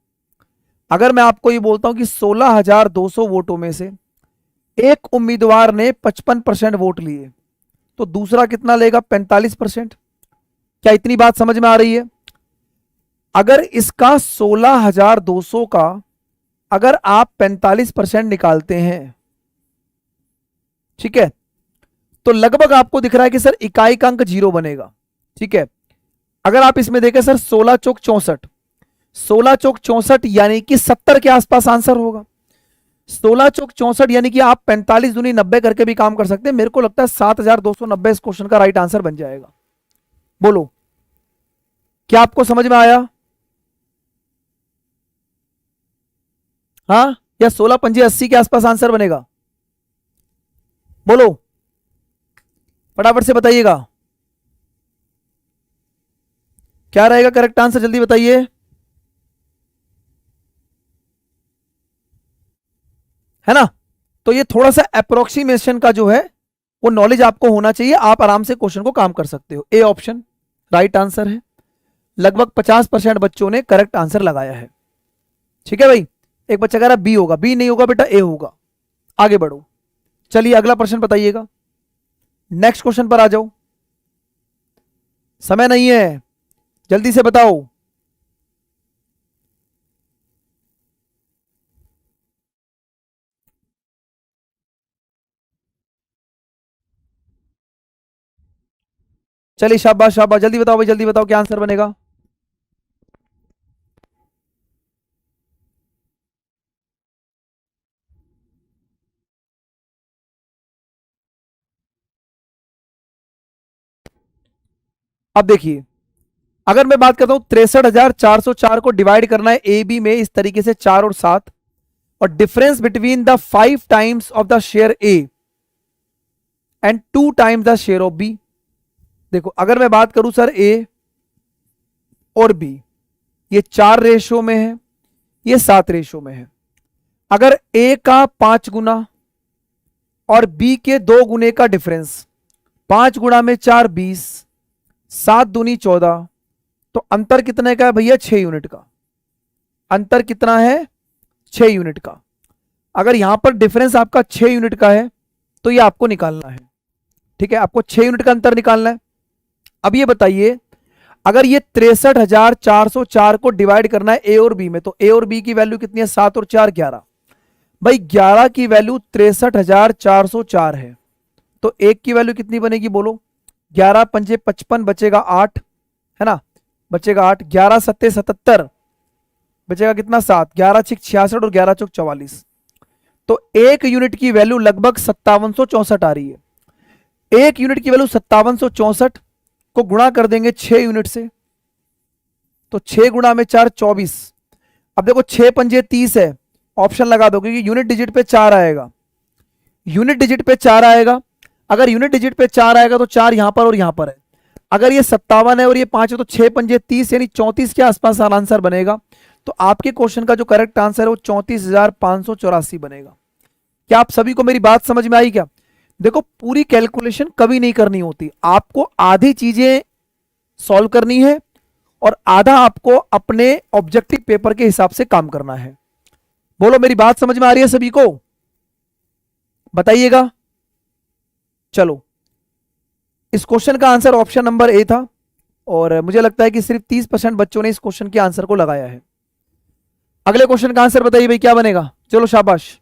अगर मैं आपको ये बोलता हूं कि 16,200 वोटों में से एक उम्मीदवार ने 55% वोट लिए तो दूसरा कितना लेगा, 45%। क्या इतनी बात समझ में आ रही है? अगर इसका 16,200 का अगर आप 45% निकालते हैं, ठीक है, तो लगभग आपको दिख रहा है कि सर इकाई का अंक 0 बनेगा। ठीक है, अगर आप इसमें देखें सर 16 चौक 64, 16 चौक 64 यानी कि 70 के आसपास आंसर होगा। 16 चौक 64 यानी कि आप 45 दूनी 90 करके भी काम कर सकते हैं। मेरे को लगता है 7,290 इस क्वेश्चन का राइट आंसर बन जाएगा। बोलो, क्या आपको समझ में आया? हाँ, या 16 पंजे 80 के आसपास आंसर बनेगा? बोलो, फटाफट से बताइएगा, क्या रहेगा करेक्ट आंसर, जल्दी बताइए। है ना। तो ये थोड़ा सा अप्रोक्सीमेशन का जो है वो नॉलेज आपको होना चाहिए। आप आराम से क्वेश्चन को काम कर सकते हो। ए ऑप्शन राइट आंसर है। लगभग 50% बच्चों ने करेक्ट आंसर लगाया है। ठीक है भाई, एक बच्चा कह रहा बी होगा, बी नहीं होगा बेटा, ए होगा। आगे बढ़ो, चलिए अगला प्रश्न बताइएगा। नेक्स्ट क्वेश्चन पर आ जाओ, समय नहीं है, जल्दी से बताओ। चलिए शाबाश शाबाश, जल्दी बताओ भाई, जल्दी बताओ क्या आंसर बनेगा। अब देखिए, अगर मैं बात करता हूं 63,404 को डिवाइड करना है ए बी में इस तरीके से 4 और 7, और difference between the 5 times of the share A and 2 times the share of B. देखो अगर मैं बात करूं सर ए और बी, ये 4 रेशो में है, ये 7 रेशो में है। अगर ए का 5 गुना और बी के 2 गुने का डिफरेंस, 5 गुणा में 4 20, 7 दूनी 14, तो अंतर कितने का है भैया, 6 यूनिट का। अंतर कितना है, 6 यूनिट का। अगर यहां पर डिफरेंस आपका 6 यूनिट का है तो ये आपको निकालना है। ठीक है, आपको 6 यूनिट का अंतर निकालना है। अब ये बताइए, अगर ये 63,404 को डिवाइड करना है ए और बी में, तो ए और बी की वैल्यू कितनी है, 7 और 4 11, भाई 11 की वैल्यू 63,404 है, तो एक की वैल्यू कितनी बनेगी बोलो? 11 पंजे 55, बचेगा 8, है ना, बचेगा 8, 11 सत्ते 77, बचेगा कितना 7, 11 छिक 66 और 11 चौक 44। तो एक यूनिट की वैल्यू लगभग 5764 आ रही है। एक यूनिट की वैल्यू 5764 को गुणा कर देंगे 6 यूनिट से, तो 6 गुणा में 4 24। अब देखो 6 पंजे 30 है, ऑप्शन लगा दो क्योंकि यूनिट डिजिट पे 4 आएगा, यूनिट डिजिट पे 4 आएगा। अगर यूनिट डिजिट पे 4 आएगा तो 4 यहां पर और यहां पर है। अगर ये 57 है और ये 5 है तो 6 पंजे 30 यानी 34 के आसपास आंसर बनेगा। तो आपके क्वेश्चन का जो करेक्ट आंसर है वो 34,584 बनेगा। क्या आप सभी को मेरी बात समझ में आई क्या? देखो पूरी कैलकुलेशन कभी नहीं करनी होती, आपको आधी चीजें सॉल्व करनी है और आधा आपको अपने ऑब्जेक्टिव पेपर के हिसाब से काम करना है। बोलो मेरी बात समझ में आ रही है सभी को? बताइएगा। चलो, इस क्वेश्चन का आंसर ऑप्शन नंबर ए था और मुझे लगता है कि सिर्फ 30% बच्चों ने इस क्वेश्चन के आंसर को लगाया है। अगले क्वेश्चन का आंसर बताइए भाई क्या बनेगा? चलो शाबाश।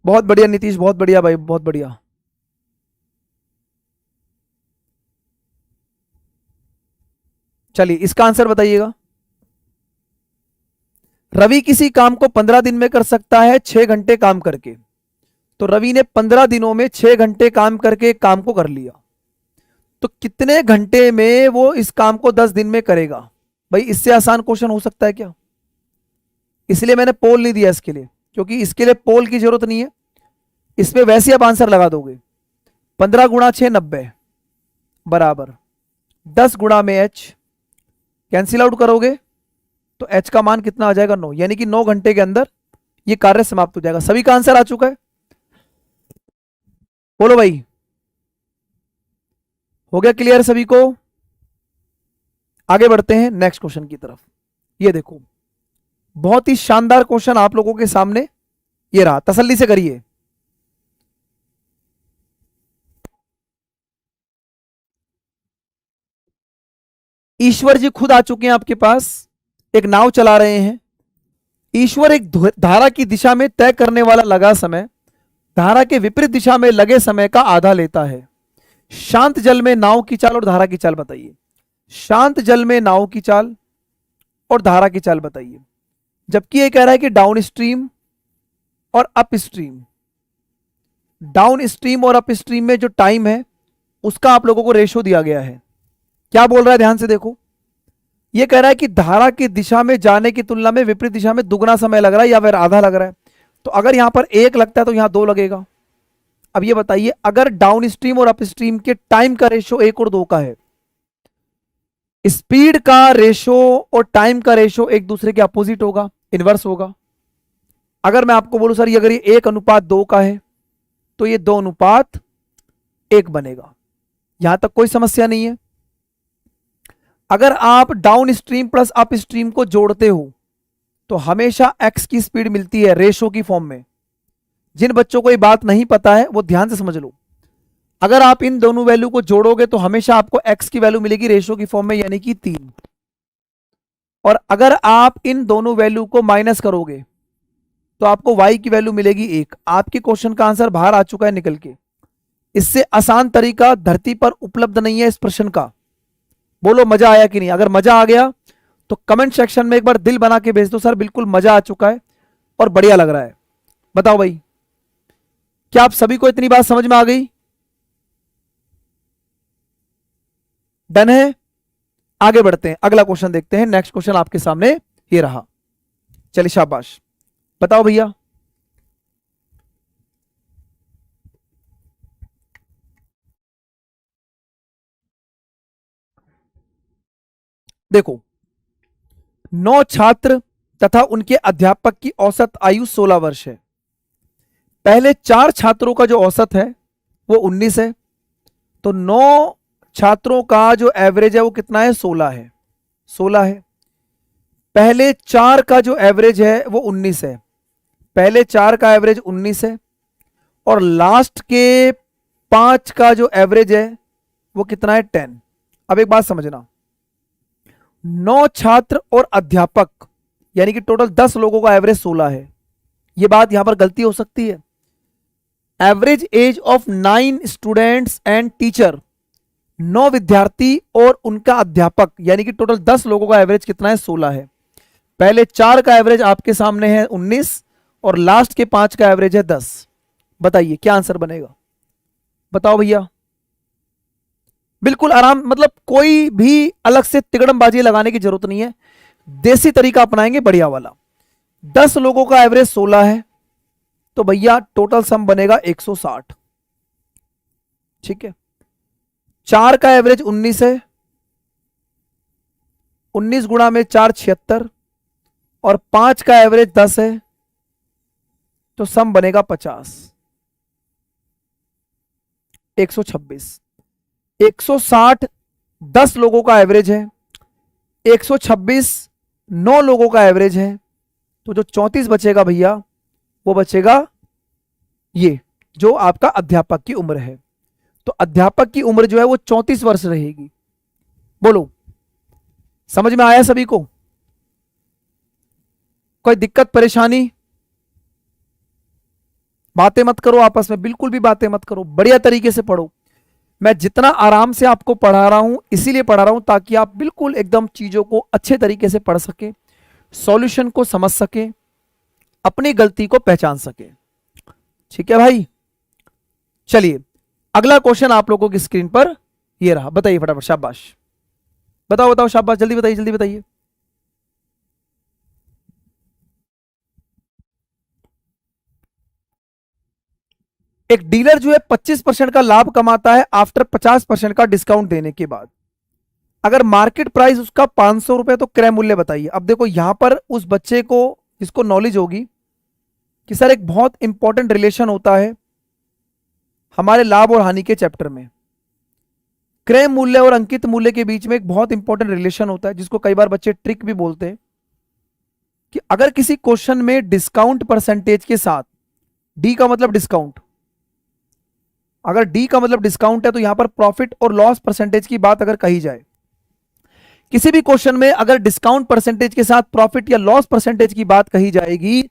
बहुत बढ़िया नीतीश, बहुत बढ़िया भाई, बहुत बढ़िया। चलिए इसका आंसर बताइएगा। रवि किसी काम को 15 दिन में कर सकता है 6 घंटे काम करके। तो रवि ने 15 दिनों में 6 घंटे काम करके एक काम को कर लिया, तो कितने घंटे में वो इस काम को 10 दिन में करेगा? भाई इससे आसान क्वेश्चन हो सकता है क्या? इसलिए मैंने पोल नहीं दिया इसके लिए, क्योंकि इसके लिए पोल की जरूरत नहीं है, इसमें वैसे आप आंसर लगा दोगे। 15 गुणा 6 90 बराबर 10 गुणा में h, कैंसिल आउट करोगे तो h का मान कितना आ जाएगा? 9, यानी कि 9 घंटे के अंदर ये कार्य समाप्त हो जाएगा। सभी का आंसर आ चुका है? बोलो भाई, हो गया क्लियर सभी को? आगे बढ़ते हैं नेक्स्ट क्वेश्चन की तरफ। ये देखो बहुत ही शानदार क्वेश्चन आप लोगों के सामने ये रहा, तसल्ली से करिए। ईश्वर जी खुद आ चुके हैं आपके पास, एक नाव चला रहे हैं। ईश्वर एक धारा की दिशा में तय करने वाला लगा समय धारा के विपरीत दिशा में लगे समय का आधा लेता है। शांत जल में नाव की चाल और धारा की चाल बताइए। शांत जल में नाव की चाल और धारा की चाल बताइए। जबकि ये कह रहा है कि डाउन स्ट्रीम और अप स्ट्रीम, डाउन स्ट्रीम और अप स्ट्रीम में जो टाइम है उसका आप लोगों को रेशो दिया गया है। क्या बोल रहा है ध्यान से देखो, ये कह रहा है कि धारा की दिशा में जाने की तुलना में विपरीत दिशा में दुगना समय लग रहा है या फिर आधा लग रहा है। तो अगर यहां पर 1 लगता है तो यहां 2 लगेगा। अब ये बताइए अगर डाउन स्ट्रीम और अप स्ट्रीम के टाइम का रेशो 1 और 2 का है, स्पीड का रेशो और टाइम का रेशो एक दूसरे के अपोजिट होगा, इनवर्स होगा। अगर मैं आपको बोलूं सर ये अगर ये 1:2 का है तो ये 2:1 बनेगा। यहां तक कोई समस्या नहीं है। अगर आप down stream plus up stream को जोड़ते हो तो हमेशा एक्स की स्पीड मिलती है रेशो की फॉर्म में। जिन बच्चों को ये बात नहीं पता है वो ध्यान से समझ लो। अगर आप इन दोनों वैल्यू को जोड़ोगे तो हमेशा आपको एक्स की वैल्यू मिलेगी रेशो की फॉर्म में, यानी कि 3। और अगर आप इन दोनों वैल्यू को माइनस करोगे तो आपको y की वैल्यू मिलेगी 1। आपके क्वेश्चन का आंसर बाहर आ चुका है निकल के। इससे आसान तरीका धरती पर उपलब्ध नहीं है इस प्रश्न का। बोलो मजा आया कि नहीं? अगर मजा आ गया तो कमेंट सेक्शन में एक बार दिल बना के भेज दो, सर बिल्कुल मजा आ चुका है और बढ़िया लग रहा है। बताओ भाई, क्या आप सभी को इतनी बात समझ में आ गई? डन है? आगे बढ़ते हैं, अगला क्वेश्चन देखते हैं। नेक्स्ट क्वेश्चन आपके सामने ये रहा। चलिए शाबाश, बताओ भैया। देखो 9 छात्र तथा उनके अध्यापक की औसत आयु 16 वर्ष है। पहले 4 छात्रों का जो औसत है वो 19 है, तो 9 छात्रों का जो एवरेज है वो कितना है? 16 है। 16 है। पहले 4 का जो एवरेज है वो 19 है। पहले 4 का एवरेज 19 है और लास्ट के 5 का जो एवरेज है वो कितना है? 10। अब एक बात समझना, 9 छात्र और अध्यापक यानी कि टोटल 10 लोगों का एवरेज 16 है। ये बात यहां पर गलती हो सकती है। Average age of 9 students and teacher, 9 विद्यार्थी और उनका अध्यापक यानी कि टोटल 10 लोगों का एवरेज कितना है? 16 है। पहले 4 का एवरेज आपके सामने है 19 और लास्ट के 5 का एवरेज है 10। बताइए क्या आंसर बनेगा? बताओ भैया। बिल्कुल आराम, मतलब कोई भी अलग से तिगड़मबाजी लगाने की जरूरत नहीं है, देसी तरीका अपनाएंगे बढ़िया वाला। 10 लोगों का एवरेज 16 है तो भैया टोटल सम बनेगा 160। ठीक है, 4 का एवरेज 19 है, 19 गुणा में 4 76 और 5 का एवरेज 10 है तो सम बनेगा 50। 126। 160 10 लोगों का एवरेज है, 126 9 लोगों का एवरेज है, तो जो 34 बचेगा भैया वो बचेगा ये जो आपका अध्यापक की उम्र है। तो अध्यापक की उम्र जो है वो 34 वर्ष रहेगी। बोलो समझ में आया सभी को? कोई दिक्कत परेशानी? बातें मत करो आपस में, बिल्कुल भी बातें मत करो, बढ़िया तरीके से पढ़ो। मैं जितना आराम से आपको पढ़ा रहा हूं इसीलिए पढ़ा रहा हूं ताकि आप बिल्कुल एकदम चीजों को अच्छे तरीके से पढ़ सके, सॉल्यूशन को समझ सके, अपनी गलती को पहचान सके। ठीक है भाई, चलिए अगला क्वेश्चन आप लोगों की स्क्रीन पर ये रहा। बताइए फटाफट, शाबाश, बताओ बताओ, शाबाश, जल्दी बताइए जल्दी बताइए। एक डीलर जो है 25% का लाभ कमाता है आफ्टर 50% का डिस्काउंट देने के बाद। अगर मार्केट प्राइस उसका 500 रुपए तो क्रय मूल्य बताइए। अब देखो यहां पर उस बच्चे को, जिसको नॉलेज होगी कि सर एक बहुत इंपॉर्टेंट रिलेशन होता है हमारे लाभ और हानि के चैप्टर में, क्रय मूल्य और अंकित मूल्य के बीच में एक बहुत इंपॉर्टेंट रिलेशन होता है जिसको कई बार बच्चे ट्रिक भी बोलते हैं कि अगर किसी क्वेश्चन में डिस्काउंट परसेंटेज के साथ, डी का मतलब डिस्काउंट, अगर डी का मतलब डिस्काउंट है तो यहां पर प्रॉफिट और लॉस परसेंटेज की बात अगर कही जाए, किसी भी क्वेश्चन में अगर डिस्काउंट परसेंटेज के साथ प्रॉफिट या लॉस परसेंटेज की बात कही जाएगी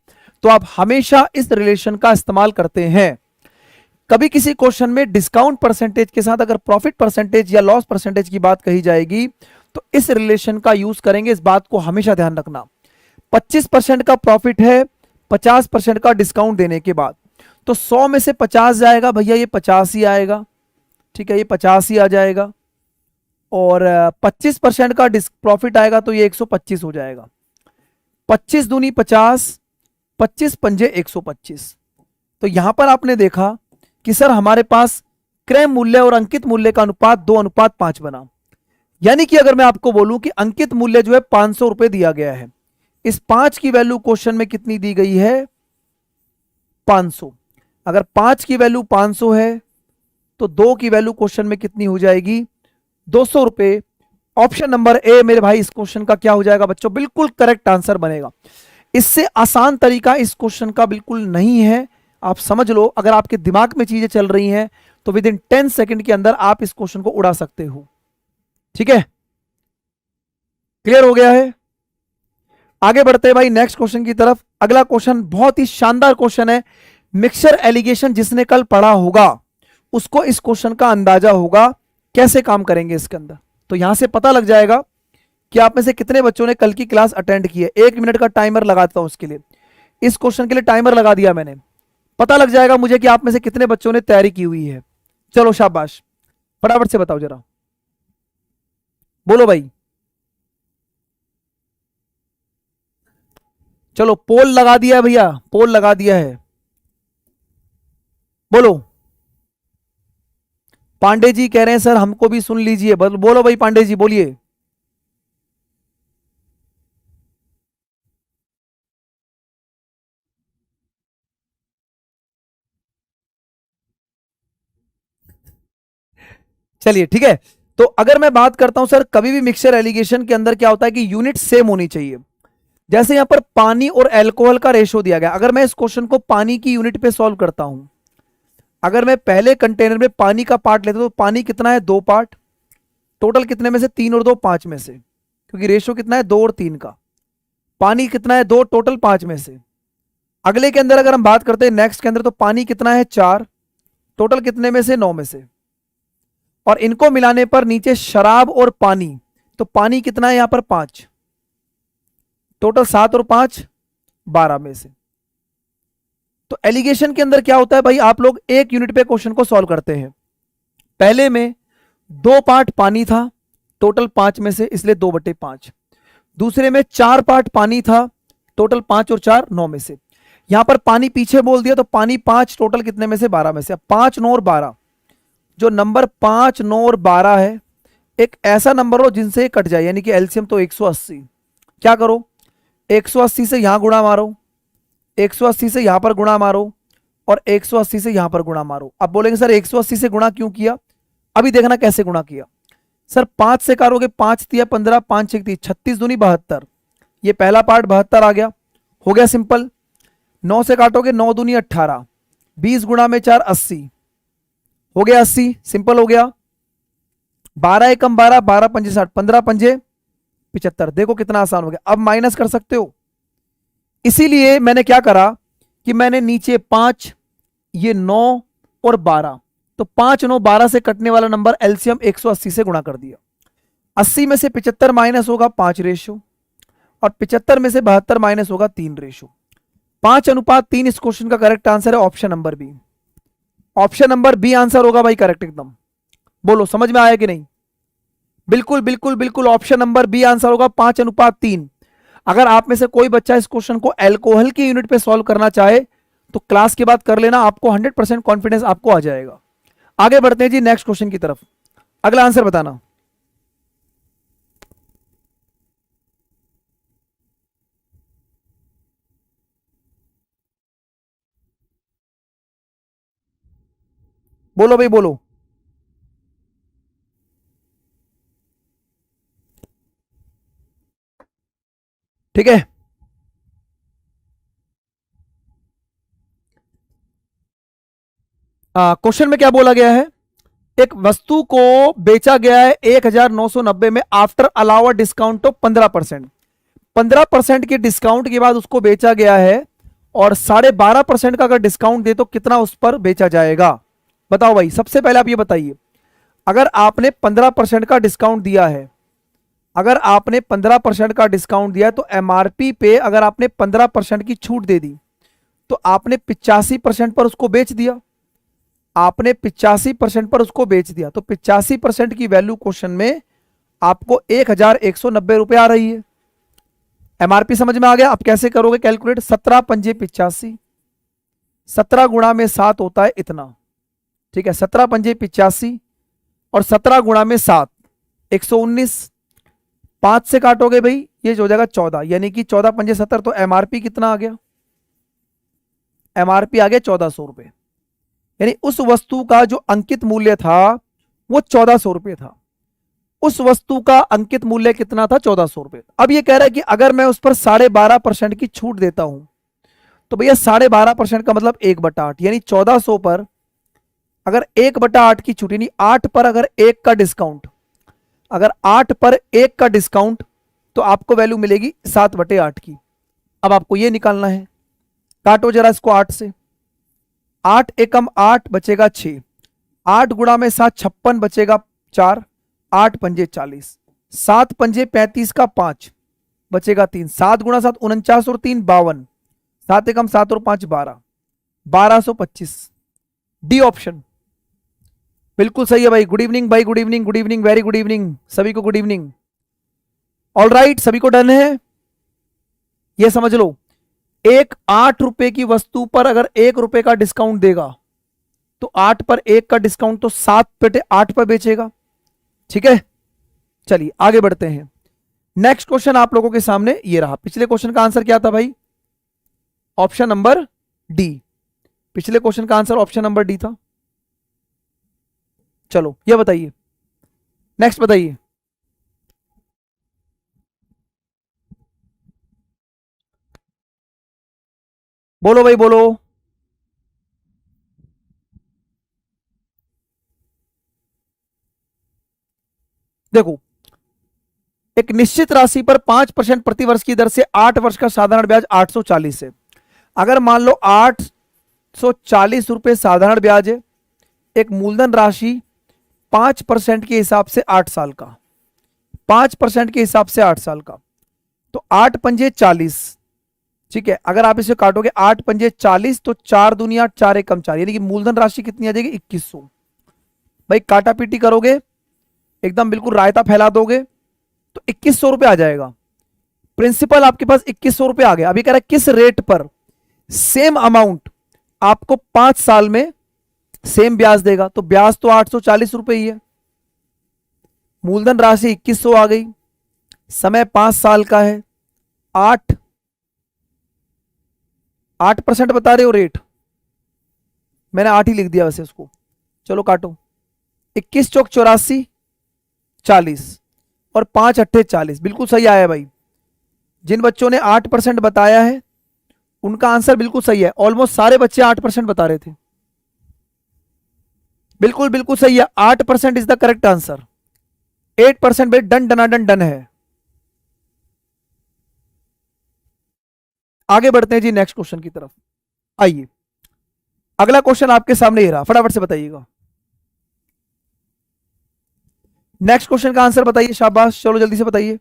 तो आप हमेशा इस रिलेशन का इस्तेमाल करते हैं। कभी किसी क्वेश्चन में डिस्काउंट परसेंटेज के साथ अगर प्रॉफिट परसेंटेज या लॉस परसेंटेज की बात कही जाएगी तो इस रिलेशन का यूज करेंगे। इस बात को हमेशा ध्यान रखना। 25% का प्रॉफिट है 50% का डिस्काउंट देने के बाद, तो 100 में से 50 जाएगा भैया, ये 50 ही आएगा। ठीक है, ये 50 ही आ जाएगा और 25% का प्रॉफिट आएगा तो ये 125 हो जाएगा। 25 दूनी 50, 25 पंजे 125। तो यहां पर आपने देखा कि सर हमारे पास क्रय मूल्य और अंकित मूल्य का अनुपात 2:5 बना। यानी कि अगर मैं आपको बोलूं कि अंकित मूल्य जो है 500 रुपए दिया गया है, इस 5 की वैल्यू क्वेश्चन में कितनी दी गई है? 500। अगर 5 की वैल्यू 500 है तो 2 की वैल्यू क्वेश्चन में कितनी हो जाएगी? 200 रुपए। ऑप्शन नंबर ए मेरे भाई इस क्वेश्चन का क्या हो जाएगा बच्चों? बिल्कुल करेक्ट आंसर बनेगा। इससे आसान तरीका इस क्वेश्चन का बिल्कुल नहीं है, आप समझ लो। अगर आपके दिमाग में चीजें चल रही हैं तो विद इन 10 सेकंड के अंदर आप इस क्वेश्चन को उड़ा सकते हो। ठीक है, क्लियर हो गया है? आगे बढ़ते हैं भाई नेक्स्ट क्वेश्चन की तरफ। अगला क्वेश्चन बहुत ही शानदार क्वेश्चन है। मिक्सचर एलिगेशन जिसने कल पढ़ा होगा उसको इस क्वेश्चन का अंदाजा होगा कैसे काम करेंगे इसके अंदर। तो यहां से पता लग जाएगा कि आप में से कितने बच्चों ने कल की क्लास अटेंड की है। 1 मिनट का टाइमर लगाता हूं उसके लिए, इस क्वेश्चन के लिए टाइमर लगा दिया मैंने। पता लग जाएगा मुझे कि आप में से कितने बच्चों ने तैयारी की हुई है। चलो शाबाश, फटाफट से बताओ जरा, बोलो भाई। चलो पोल लगा दिया है भैया, पोल लगा दिया है, बोलो। पांडे जी कह रहे हैं सर हमको भी सुन लीजिए। बोलो भाई पांडे जी, बोलिए। चलिए ठीक है, तो अगर मैं बात करता हूं सर, कभी भी मिक्सचर एलिगेशन के अंदर क्या होता है कि यूनिट सेम होनी चाहिए। जैसे यहां पर पानी और अल्कोहल का रेशो दिया गया, अगर मैं इस क्वेश्चन को पानी की यूनिट पे सॉल्व करता हूं, अगर मैं पहले कंटेनर में पानी का पार्ट लेता हूं तो पानी कितना है? 2 पार्ट। टोटल कितने में से, 3 और 2 5 में से, क्योंकि रेशो कितना है 2 और 3 का। पानी कितना है 2, टोटल 5 में से। अगले के अंदर अगर हम बात करते हैं नेक्स्ट के अंदर, तो पानी कितना है 4, टोटल कितने में से, 9 में से। और इनको मिलाने पर नीचे शराब और पानी, तो पानी कितना है यहां पर 5, टोटल 7 और 5 12 में से। तो एलिगेशन के अंदर क्या होता है भाई, आप लोग एक यूनिट पे क्वेश्चन को सॉल्व करते हैं। पहले में 2 पार्ट पानी था, टोटल 5 में से, इसलिए 2/5। दूसरे में 4 पार्ट पानी था, टोटल 5 और 4 9 में से। यहां पर पानी पीछे बोल दिया, तो पानी 5, टोटल कितने में से, 12 में से। अब 5 9 और 12, जो नंबर 5 9 और 12 है, एक ऐसा नंबर हो जिनसे कट जाए, यानी कि एलसीएम तो 180। क्या करो, 180 से यहां गुणा मारो, 180 से यहां पर गुणा मारो, और 180 से यहां पर गुणा मारो। अब बोलेंगे सर 180 से गुणा क्यों किया, अभी देखना कैसे गुणा किया। सर 5 से काटोगे, 5 तिया 15, 5 एक 36 दूनी 72, ये पहला पार्ट 72 आ गया, हो गया सिंपल। 9 से काटोगे, 9 दूनी 18, 20 गुणा में 4 80, हो गया 80, सिंपल हो गया। 12 एकम 12, 12 पंजे 60, 15 पंजे 75, देखो कितना आसान हो गया। अब माइनस कर सकते हो, इसीलिए मैंने क्या करा कि मैंने नीचे 5, ये 9 और 12, तो 5 9 12 से कटने वाला नंबर एलसीएम 180 से गुणा कर दिया। 80 में से 75 माइनस होगा 5 रेशो, और 75 में से 72 माइनस होगा 3 रेशो। 5:3 इस क्वेश्चन का करेक्ट आंसर है option number B. Option number B answer होगा भाई करेक्ट एकदम। बोलो समझ में आया कि नहीं, बिल्कुल बिल्कुल बिल्कुल ऑप्शन नंबर बी आंसर होगा 5:3। अगर आप में से कोई बच्चा इस क्वेश्चन को अल्कोहल की यूनिट पे सॉल्व करना चाहे तो क्लास के बाद कर लेना, आपको 100% कॉन्फिडेंस आपको आ जाएगा। आगे बढ़ते हैं जी नेक्स्ट क्वेश्चन की तरफ, अगला आंसर बताना। बोलो भाई बोलो। ठीक है, क्वेश्चन में क्या बोला गया है, एक वस्तु को बेचा गया है 1990 में आफ्टर अलावा डिस्काउंट तो 15%। 15% के डिस्काउंट के बाद उसको बेचा गया है, और 12.5% का अगर डिस्काउंट दे तो कितना उस पर बेचा जाएगा। बताओ भाई, सबसे पहले आप ये बताइए, अगर आपने 15% का डिस्काउंट दिया है, अगर आपने 15% का डिस्काउंट दिया तो एमआरपी पे अगर आपने 15% की छूट दे दी तो आपने 85% पर उसको बेच दिया, आपने 85% पर उसको बेच दिया, तो 85% की वैल्यू क्वेश्चन में आपको 1190 रुपए आ रही है। एमआरपी समझ में आ गया, आप कैसे करोगे कैलकुलेट, 17 पंजे 85, 17 गुणा में 7 होता है इतना, ठीक है, 17 पंजे 85 और 17 गुणा में 7 119, 5 से काटोगे भाई ये जो हो जाएगा 14, यानी कि 14 पंजे 70, तो एमआरपी कितना आ गया, एमआरपी आ गया 1400 रुपए। यानी उस वस्तु का जो अंकित मूल्य था वो 1400 रुपए था, उस वस्तु का अंकित मूल्य कितना था 1400 रुपए। अब ये कह रहा है कि अगर मैं उस पर 12.5% की छूट देता हूं तो भैया 12.5% का मतलब 1/8, यानी 1400 पर अगर 1/8 की छूट, यानी 8 पर अगर 1 का डिस्काउंट, अगर 8 पर 1 का डिस्काउंट तो आपको वैल्यू मिलेगी 7/8 की। अब आपको ये निकालना है, काटो जरा इसको 8 से, 8 एकम 8 बचेगा 6, 8 गुणा में 7 56 बचेगा 4, 8 पंजे 40, 7 पंजे 35 का 5 बचेगा 3, 7 गुणा 7 49 और 3 52, 7 एकम 7 और 5 12, 1225। डी ऑप्शन बिल्कुल सही है भाई। गुड इवनिंग भाई, good evening, good evening, very good evening सभी को, गुड इवनिंग। ऑल राइट, सभी को डन है, ये समझ लो, एक 8 रुपए की वस्तु पर अगर 1 रुपए का डिस्काउंट देगा तो 8 पर 1 का डिस्काउंट तो 7/8 पर बेचेगा। ठीक है, चलिए आगे बढ़ते हैं। नेक्स्ट क्वेश्चन आप लोगों के सामने ये रहा। पिछले क्वेश्चन का आंसर क्या था भाई, ऑप्शन नंबर डी। पिछले क्वेश्चन का आंसर ऑप्शन नंबर डी था। चलो ये बताइए, नेक्स्ट बताइए। बोलो भाई बोलो। देखो, एक निश्चित राशि पर 5% प्रतिवर्ष की दर से 8 वर्ष का साधारण ब्याज 840 है। अगर मान लो 840 रुपए साधारण ब्याज है, एक मूलधन राशि 5% के हिसाब से 8 साल का, 5% के हिसाब से 8 साल का, तो 8 पंजे 40, ठीक है। अगर आप इसे काटोगे 8 पंजे 40, तो 4 दुनिया 4 एकम 4, यानी कि मूलधन राशि कितनी आ जाएगी 2100। भाई काटा पीटी करोगे, एकदम बिल्कुल रायता फैला दोगे तो 2100 रुपए आ जाएगा। प्रिंसिपल आपके पास 2100 रुपए आ गया। अभी कह रहा है किस रेट पर सेम अमाउंट आपको 5 साल में सेम ब्याज देगा, तो ब्याज तो 840 रुपए ही है, मूलधन राशि 2100 आ गई, समय 5 साल का है, 8% बता रहे हो रेट, मैंने 8 ही लिख दिया वैसे उसको। चलो काटो, 21 चौक 84, 40 और 5 अट्ठे 40, बिल्कुल सही आया भाई। जिन बच्चों ने 8% बताया है उनका आंसर बिल्कुल सही है। ऑलमोस्ट सारे बच्चे 8% बता रहे थे, बिल्कुल बिल्कुल सही है। 8% इज द करेक्ट आंसर। 8% भाई डन डनाडन डन है। आगे बढ़ते हैं जी नेक्स्ट क्वेश्चन की तरफ। आइए, अगला क्वेश्चन आपके सामने ही रहा, फटाफट से बताइएगा। नेक्स्ट क्वेश्चन का आंसर बताइए, शाबाश, चलो जल्दी से बताइए।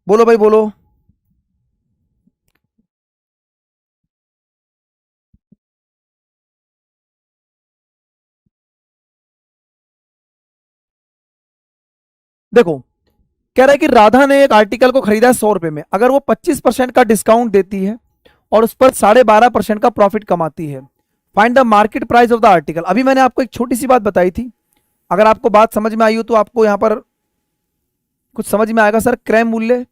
बोलो भाई बोलो। देखो, कह रहा है कि राधा ने एक आर्टिकल को खरीदा 100 रुपए में, अगर वो 25% का डिस्काउंट देती है और उस पर 12.5% का प्रॉफिट कमाती है, find the market price of the article. अभी मैंने आपको एक छोटी सी बात बताई थी, अगर आपको बात समझ में आई हो तो आपको यहां पर कुछ समझ में आएगा। सर, क्रय मूल्य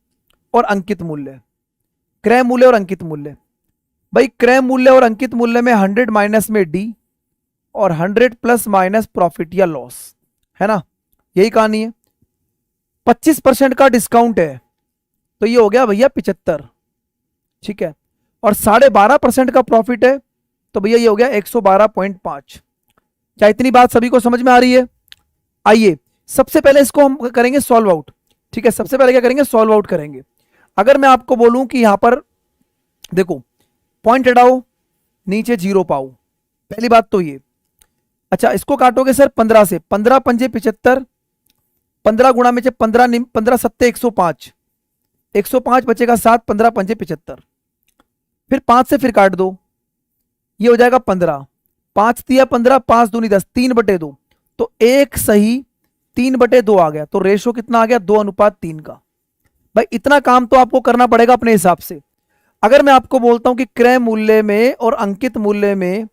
और अंकित मूल्य, क्रय मूल्य और अंकित मूल्य। भाई क्रय मूल्य और अंकित मूल्य में 100 माइनस में डी और 100 प्लस माइनस प्रॉफिट या लॉस, है ना, यही कहानी है। 25% का डिस्काउंट है तो ये हो गया भैया 75, ठीक है, और 12.5% का प्रॉफिट है तो भैया ये हो गया 112.5। क्या इतनी बात सभी को समझ में आ रही है? आइए सबसे पहले इसको हम करेंगे सॉल्व आउट, ठीक है। सबसे पहले क्या करेंगे, सॉल्व आउट करेंगे। अगर मैं आपको बोलूं कि यहां पर देखो, पॉइंट हटाओ, नीचे जीरो पाओ, पहली बात तो ये। अच्छा, इसको काटोगे सर 15 से, 15 पंजे 75, 15 गुणा में 15 15 सत्ते 105, 105 बचेगा 7, 15 पंजे 75, फिर 5 से फिर काट दो, ये हो जाएगा 15, 5 दिया 15, 5 दूनी 10, 3/2, तो एक सही 3/2 आ गया। तो रेशो कितना आ गया, 2:3 का। भाई इतना काम तो आपको करना पड़ेगा अपने हिसाब से। अगर मैं आपको बोलता हूं कि क्रय मूल्य में और अंकित मूल्य में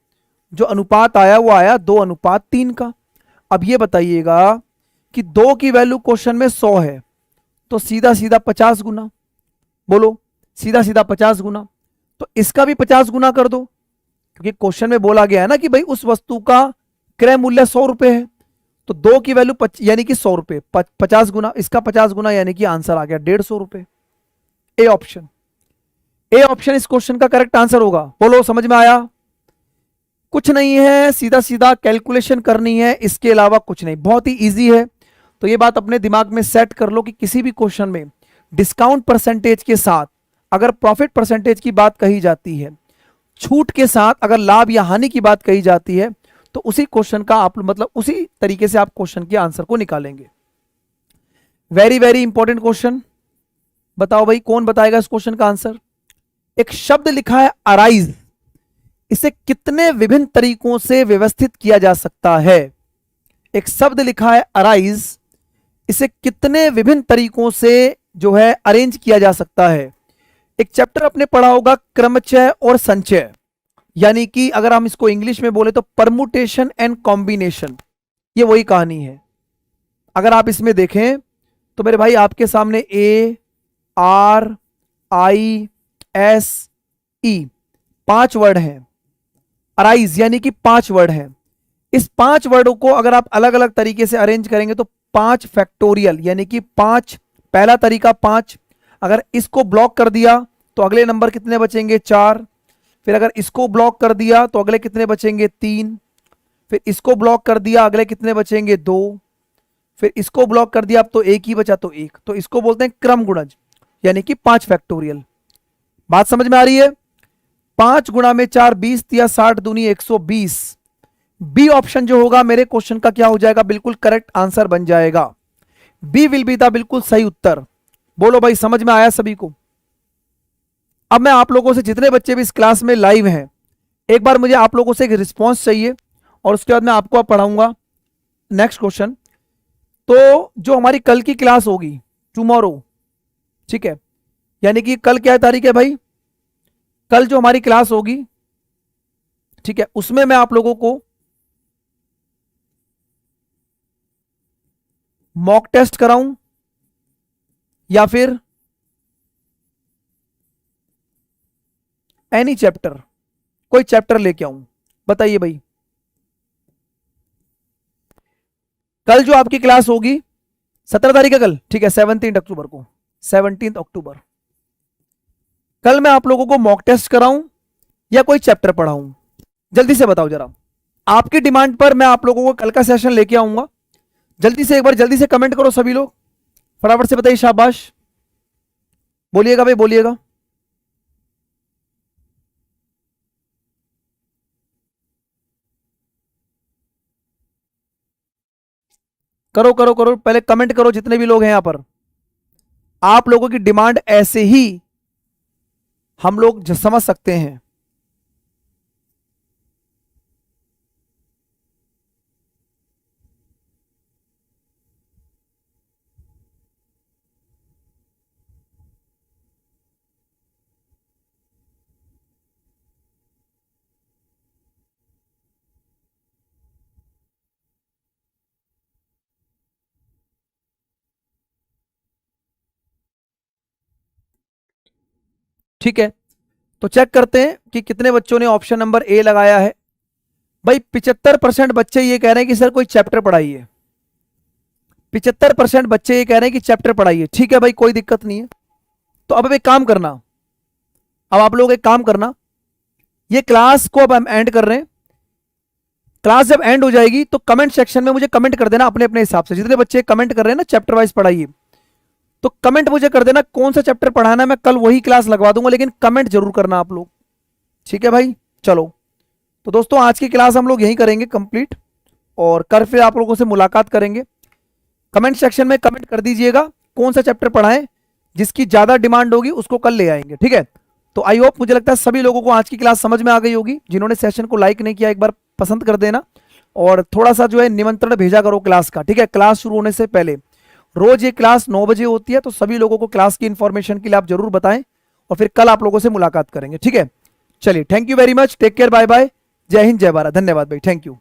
जो अनुपात आया वो आया 2:3 का। अब ये बताइएगा कि 2 की वैल्यू क्वेश्चन में 100 है, तो सीधा सीधा 50 गुना, बोलो सीधा सीधा 50 गुना, तो इसका भी 50 गुना कर दो, क्योंकि क्वेश्चन में बोला गया है ना कि भाई उस वस्तु का क्रय मूल्य 100 रुपए है, तो 2 की वैल्यू यानी कि 100 रुपए, 50 गुना, इसका 50 गुना, यानी कि आंसर आ गया 150 रुपए। ए ऑप्शन, ए ऑप्शन इस क्वेश्चन का करेक्ट आंसर होगा। बोलो समझ में आया? कुछ नहीं है, सीधा सीधा कैलकुलेशन करनी है, इसके अलावा कुछ नहीं, बहुत ही इजी है। तो ये बात अपने दिमाग में सेट कर लो कि किसी भी क्वेश्चन में डिस्काउंट परसेंटेज के साथ अगर प्रॉफिट परसेंटेज की बात कही जाती है, छूट के साथ अगर लाभ या हानि की बात कही जाती है, तो उसी क्वेश्चन का आप मतलब उसी तरीके से आप क्वेश्चन के आंसर को निकालेंगे। Very very important question. बताओ भाई कौन बताएगा इस क्वेश्चन का आंसर? एक शब्द लिखा है अराइज, इसे कितने विभिन्न तरीकों से व्यवस्थित किया जा सकता है? एक शब्द लिखा है अराइज, इसे कितने विभिन्न तरीकों से जो है अरेंज किया जा सकता है? एक चैप्टर आपने पढ़ा होगा क्रमचय और संचय, यानी कि अगर हम इसको इंग्लिश में बोले तो परमुटेशन एंड कॉम्बिनेशन, ये वही कहानी है। अगर आप इसमें देखें तो मेरे भाई आपके सामने A R I S E 5 word हैं, अराइज यानी कि 5 वर्ड हैं। इस 5 वर्डों को अगर आप अलग अलग तरीके से अरेंज करेंगे तो 5 फैक्टोरियल यानी कि 5, पहला तरीका 5, अगर इसको ब्लॉक कर दिया तो अगले नंबर कितने बचेंगे 4, फिर अगर इसको ब्लॉक कर दिया तो अगले कितने बचेंगे 3, फिर इसको ब्लॉक कर दिया अगले कितने बचेंगे 2, फिर इसको ब्लॉक कर दिया अब तो एक ही बचा तो 1, तो इसको बोलते हैं क्रम गुणज यानी कि 5 फैक्टोरियल। बात समझ में आ रही है? 5 गुणा में 4 20 या 60 दूनी 120। बी ऑप्शन जो होगा मेरे क्वेश्चन का क्या हो जाएगा, बिल्कुल करेक्ट आंसर बन जाएगा। बी विल बी द बिल्कुल सही उत्तर। बोलो भाई समझ में आया सभी को? अब मैं आप लोगों से, जितने बच्चे भी इस क्लास में लाइव हैं, एक बार मुझे आप लोगों से एक रिस्पॉन्स चाहिए और उसके बाद मैं आपको पढ़ाऊंगा नेक्स्ट क्वेश्चन। तो जो हमारी कल की क्लास होगी, टुमारो, ठीक है, यानी कि कल क्या तारीख है भाई, कल जो हमारी क्लास होगी, ठीक है, उसमें मैं आप लोगों को मॉक टेस्ट कराऊं या फिर एनी चैप्टर, कोई चैप्टर लेके आऊं, बताइए भाई। कल जो आपकी क्लास होगी 17 तारीख है कल, ठीक है, 17 अक्टूबर को, 17 अक्टूबर, कल मैं आप लोगों को मॉक टेस्ट कराऊं या कोई चैप्टर पढ़ाऊं? जल्दी से बताओ जरा, आपकी डिमांड पर मैं आप लोगों को कल का सेशन लेके आऊंगा। जल्दी से, एक बार जल्दी से कमेंट करो सभी लोग, फटाफट से बताइए, शाबाश, बोलिएगा भाई, बोलिएगा। करो करो करो, पहले कमेंट करो जितने भी लोग हैं यहां पर। आप लोगों की डिमांड ऐसे ही हम लोग समझ सकते हैं। ठीक है, तो चेक करते हैं कि कितने बच्चों ने ऑप्शन नंबर ए लगाया है। भाई 75% बच्चे ये कह रहे हैं कि सर कोई चैप्टर पढ़ाइए, 75% बच्चे ये कह रहे हैं कि चैप्टर पढ़ाइए। ठीक है भाई, कोई दिक्कत नहीं है। तो अब एक काम करना, अब आप लोग एक काम करना, ये क्लास को अब हम एंड कर रहे हैं। क्लास जब एंड हो जाएगी तो कमेंट सेक्शन में मुझे कमेंट कर देना अपने अपने हिसाब से, जितने बच्चे कमेंट कर रहे हैं ना चैप्टर वाइज पढ़ाइए, तो कमेंट मुझे कर देना कौन सा चैप्टर पढ़ाना है, मैं कल वही क्लास लगवा दूंगा, लेकिन कमेंट जरूर करना आप लोग। ठीक है भाई, चलो तो दोस्तों आज की क्लास हम लोग यहीं करेंगे कंप्लीट, और कल फिर आप लोगों से मुलाकात करेंगे। कमेंट सेक्शन में कमेंट कर दीजिएगा कौन सा चैप्टर पढ़ाएं, जिसकी ज्यादा डिमांड होगी उसको कल ले आएंगे। ठीक है, तो आई होप, मुझे लगता है सभी लोगों को आज की क्लास समझ में आ गई होगी। जिन्होंने सेशन को लाइक नहीं किया एक बार पसंद कर देना, और थोड़ा सा जो है निमंत्रण भेजा करो क्लास का। ठीक है, क्लास शुरू होने से पहले रोज ये क्लास 9 बजे होती है, तो सभी लोगों को क्लास की इंफॉर्मेशन के लिए आप जरूर बताएं, और फिर कल आप लोगों से मुलाकात करेंगे। ठीक है, चलिए, thank you very much, take care, bye bye, जय हिंद, जय भारत, धन्यवाद भाई, थैंक यू।